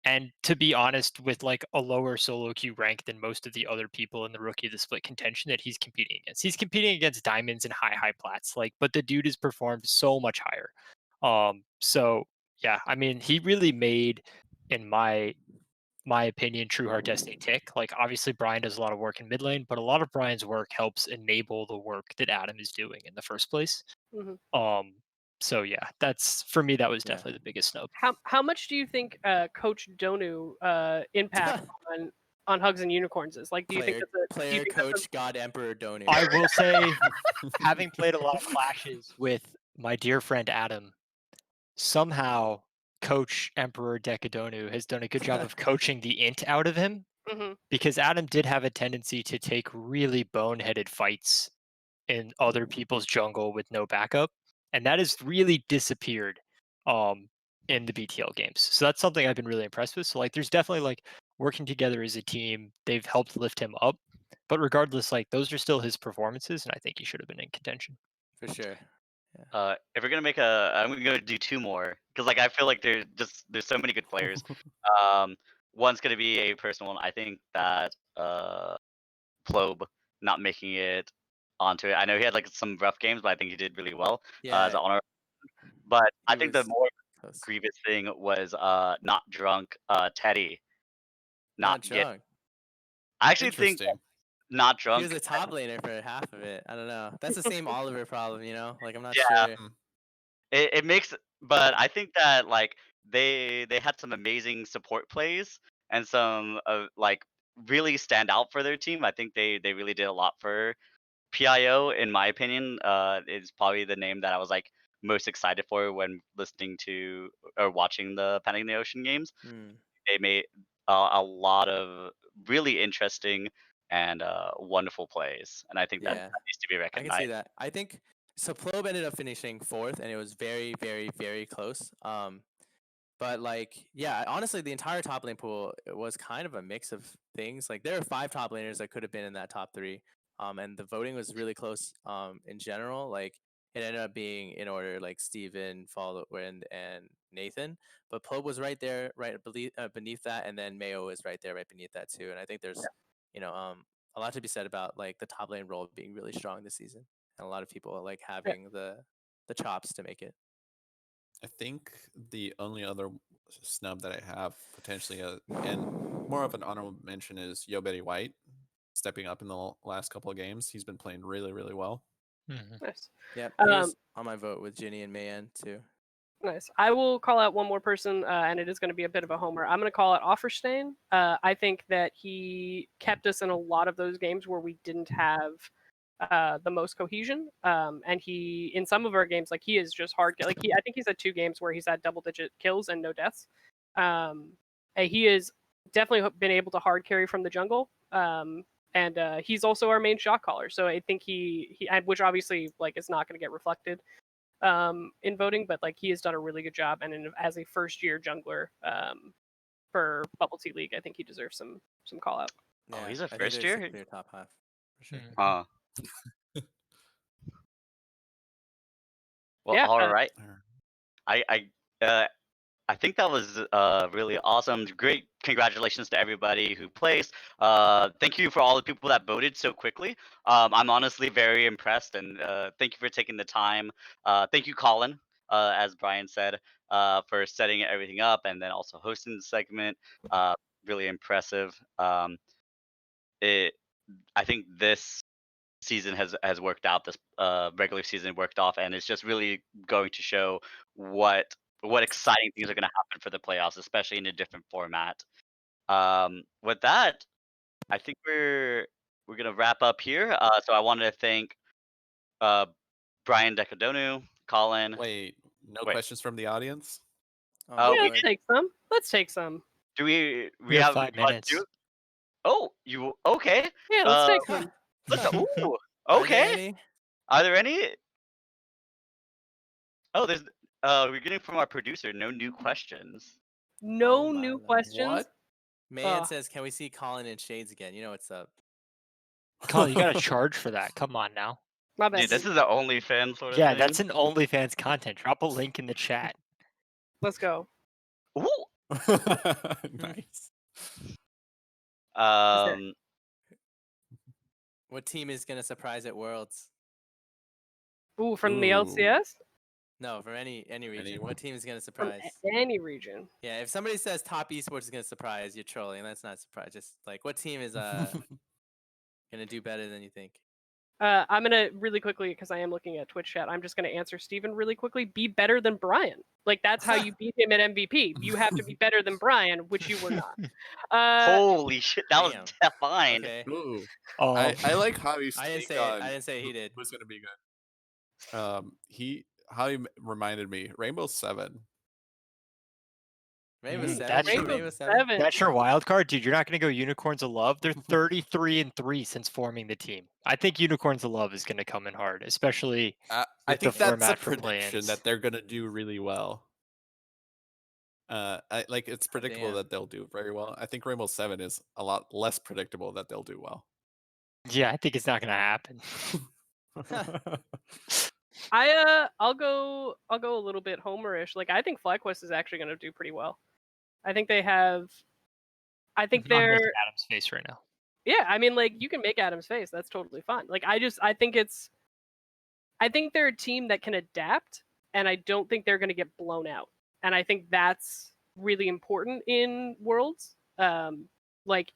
And to be honest, with like a lower solo queue rank than most of the other people in the Rookie of the Split contention that he's competing against. He's competing against diamonds and high plats, like, but the dude has performed so much higher. So yeah, I mean, he really made, in my opinion, True Heart Destiny tick. Like, obviously Brian does a lot of work in mid lane, but a lot of Brian's work helps enable the work that Adam is doing in the first place. Mhm. So yeah, that's for me. That was Yeah. definitely the biggest snub. How much do you think Coach Donu impact on Hugs and Unicorns is? Like, do you think Player, that's a, do you player, think that's a- coach, God, Emperor, Donu. I will say, having played a lot of clashes with my dear friend Adam, somehow Coach Emperor Decadonu has done a good job of coaching the int out of him, Mhm. because Adam did have a tendency to take really boneheaded fights in other people's jungle with no backup, and that has really disappeared in the BTL games. So that's something I've been really impressed with. So like there's definitely like working together as a team, they've helped lift him up. But regardless, like those are still his performances, and I think he should have been in contention. For sure. If we're gonna make I'm gonna do two more because like I feel like there's so many good players. One's gonna be a personal one. I think that Plobe not making it onto it. I know he had like some rough games, but I think he did really well as Yeah, an honor. But I he think the was more close. grievous thing was not drunk Teddy Not not get. drunk. I actually think Interesting. not He drunk. was a top laner for half of it. I don't know. That's the same Oliver problem, you know? Like, I'm not Yeah. sure. It makes, but I think that like they had some amazing support plays and some like really stand out for their team. I think they really did a lot for PIO. In my opinion, is probably the name that I was like most excited for when listening to or watching the Panic in the Ocean games. Hmm. They made a lot of really interesting and wonderful plays, and I think that Yeah, needs to be I can recognized. see that. I think so. Plobe ended up finishing fourth, and it was very, very, very close. But like, yeah, honestly, the entire top lane pool it was kind of a mix of things. Like, there are 5 top laners that could have been in that top 3. And the voting was really close. In general, like it ended up being in order, like Steven, Fallwind, and Nathan. But Plobe was right there, right beneath that, and then Mayo is right there, right beneath that too. And I think there's, you know, a lot to be said about like the top lane role being really strong this season, and a lot of people like having the chops to make it. I think the only other snub that I have potentially, and more of an honorable mention, is Yo Betty White stepping up in the last couple of games. He's been playing really, really well. Mhm. Nice. Yep, he Um, was on my vote with Ginny and Mayan too. Nice. I will call out one more person, and it is going to be a bit of a homer. I'm going to call it Offerstein. I think that he kept us in a lot of those games where we didn't have the most cohesion. And he, in some of our games, like he is just hard. Like I think he's had 2 games where he's had double-digit kills and no deaths. And he has definitely been able to hard carry from the jungle. And he's also our main shot caller. So I think he which obviously like is not going to get reflected in voting, but like he has done a really good job, and as a first-year jungler for Bubble Tea League, I think he deserves some call out. Oh, he's a I think first there's year? a clear top half for sure. Mhm. Well, Yeah, all right. I think that was really awesome. Great congratulations to everybody who placed. Thank you for all the people that voted so quickly. I'm honestly very impressed, and thank you for taking the time. Thank you, Colin, as Brian said, for setting everything up and then also hosting the segment. Really impressive. I think this season has worked out. This regular season worked off, and it's just really going to show what exciting things are going to happen for the playoffs, especially in a different format. With that, I think we're going to wrap up here. So I wanted to thank Brian Decadonu, Colin. Wait, no Wait. questions from the audience? Oh Oh, my we Let's lord. take some. Let's take some. Do we We have have 5 minutes. Oh, you okay? Yeah, let's take some. Ooh, Are there okay. any? Are there any? Oh, there's we're getting from our producer no new questions. No Oh my new lord. questions. What? Mayan Ugh. says, "Can we see Colin in shades again?" You know what's up. Colin, you gotta charge for that. Come on now. My bad. Dude, this is the OnlyFans sort of Yeah, thing. that's an OnlyFans content. Drop a link in the chat. Let's go. Ooh. Nice. What team is gonna surprise at Worlds? Ooh, from the Ooh. LCS? No, from any region. Anyone. What team is gonna From surprise? any region. Yeah, if somebody says top esports is gonna surprise, you're trolling. That's not a surprise. Just like what team is gonna do better than you think? I'm gonna really quickly, because I am looking at Twitch chat. I'm just gonna answer Steven really quickly. Be better than Brian. Like that's how you beat him at MVP. You have to be better than Brian, which you were not. Holy shit, that was Damn. defined. Okay. Ooh. Oh, I like Javi's I didn't take say on I didn't say he did. who's gonna be good. Javi reminded me Rainbow Seven. Rainbow Mm, Seven. that's you true. mean Rainbow Rainbow 7. that's your wild card, dude. You're not going to go Unicorns of Love. They're 33-3 since forming the team. I think Unicorns of Love is going to come in hard, especially I with the think that's a format for prediction play-ins. that they're gonna do really well. It's predictable damn. that they'll do very well. I think Rainbow Seven is a lot less predictable that they'll do well. Yeah, I think it's not going to happen. I'll go a little bit homerish. Like I think FlyQuest is actually gonna do pretty well. I think I'm not making they're Adam's face right now. yeah, I mean like you can make Adam's face. That's totally fine. Like I think they're a team that can adapt, and I don't think they're gonna get blown out. And I think that's really important in Worlds. Like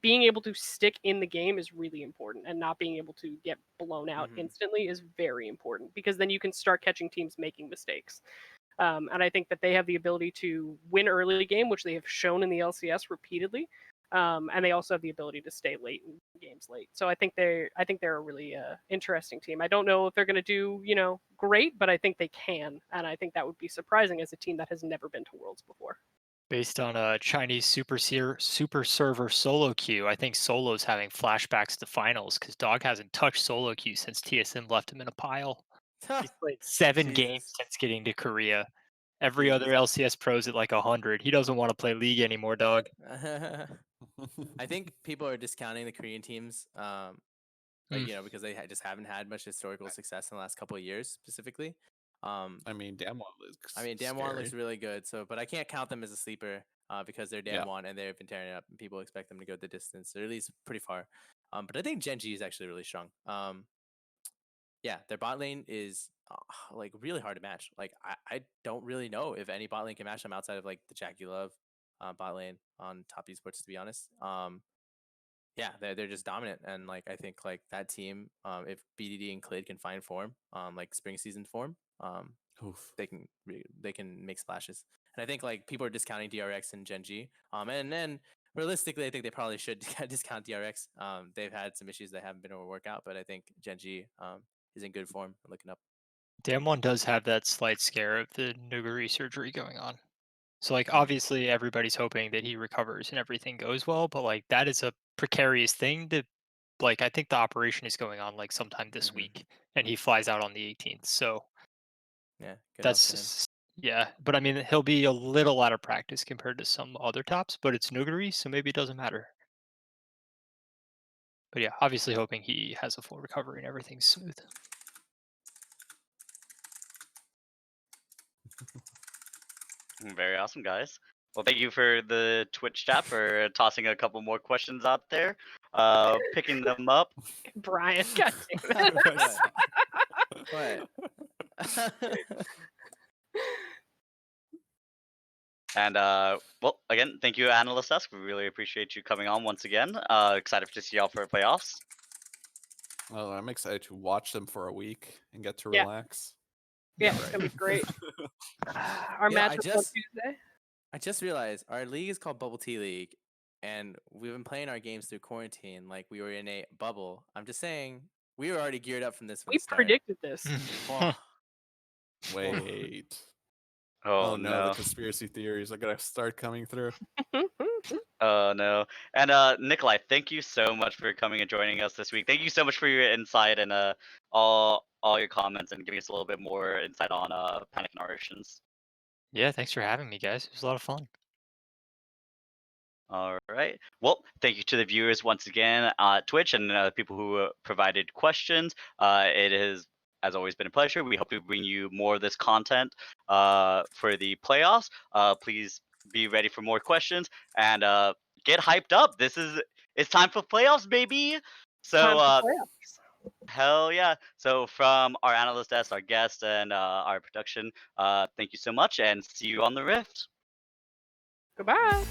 being able to stick in the game is really important, and not being able to get blown out Mhm. instantly is very important, because then you can start catching teams making mistakes. And I think that they have the ability to win early game, which they have shown in the LCS repeatedly. And they also have the ability to stay late in games late. So I think they're a really interesting team. I don't know if they're going to do great, but I think they can, and I think that would be surprising as a team that has never been to Worlds before. Based on a Chinese super server solo queue, I think Solo's having flashbacks to finals because Dog hasn't touched solo queue since TSM left him in a pile. He's played 7 games Jesus. since getting to Korea. Every Jesus. other LCS pro's at like 100. He doesn't want to play League anymore, Dog. I think people are discounting the Korean teams, because they just haven't had much historical success in the last couple of years, specifically. I mean, Damwon looks. Damwon looks scary. really good, but I can't count them as a sleeper because they're Yeah. Damwon and they've been tearing it up, and people expect them to go the distance, or at least pretty far. But I think Gen G is actually really strong. Yeah, their bot lane is like really hard to match. Like I don't really know if any bot lane can match them outside of like the Jackie Love bot lane on top esports, to be honest. Yeah, they're just dominant, and like I think like that team, if BDD and Clid can find form, like spring season form, Oof. they can make splashes. And I think like people are discounting DRX and Gen G, and then realistically, I think they probably should discount DRX. They've had some issues that haven't been able to work out, but I think Gen G is in good form. Looking up. Damwon does have that slight scare of the Nuguri surgery going on. So like Mhm. obviously everybody's hoping that he recovers and everything goes well, but like that is a precarious thing to like I think the operation is going on like sometime this Mhm. week and he flies out on the 18th. So Yeah, good health that's to him. yeah, but I mean he'll be a little out of practice compared to some other tops, but it's Nuguri, so maybe it doesn't matter. But yeah, obviously hoping he has a full recovery and everything's smooth. Very awesome, guys. Well, thank you for the Twitch chat for tossing a couple more questions out there, picking them up. Brian, god damn it. What? And well, again, thank you, Analyst Desk. We really appreciate you coming on once again. Excited to see y'all for playoffs. Well, I'm excited to watch them for a week and get to Yeah. relax. Yeah, Right. it's gonna be great. Our Yeah, match is on Tuesday. I just realized our league is called Bubble Tea League, and we've been playing our games through quarantine like we were in a bubble. I'm just saying, we were already geared up from this. From We the start. predicted this. Oh, Wait. Oh, Oh no, no. the conspiracy theories are gonna start coming through. Oh no. And Nikolai, thank you so much for coming and joining us this week. Thank you so much for your insight and all your comments and giving us a little bit more insight on Panic and Origins. Yeah, thanks for having me, guys. It was a lot of fun. All right. Well, thank you to the viewers once again at Twitch and people who provided questions. It has, as always, been a pleasure. We hope to bring you more of this content for the playoffs. Please be ready for more questions and get hyped up. It's time for playoffs, baby. So Time for playoffs. hell yeah. So from our analyst desk, our guest, and our production, thank you so much, and see you on the Rift. Goodbye.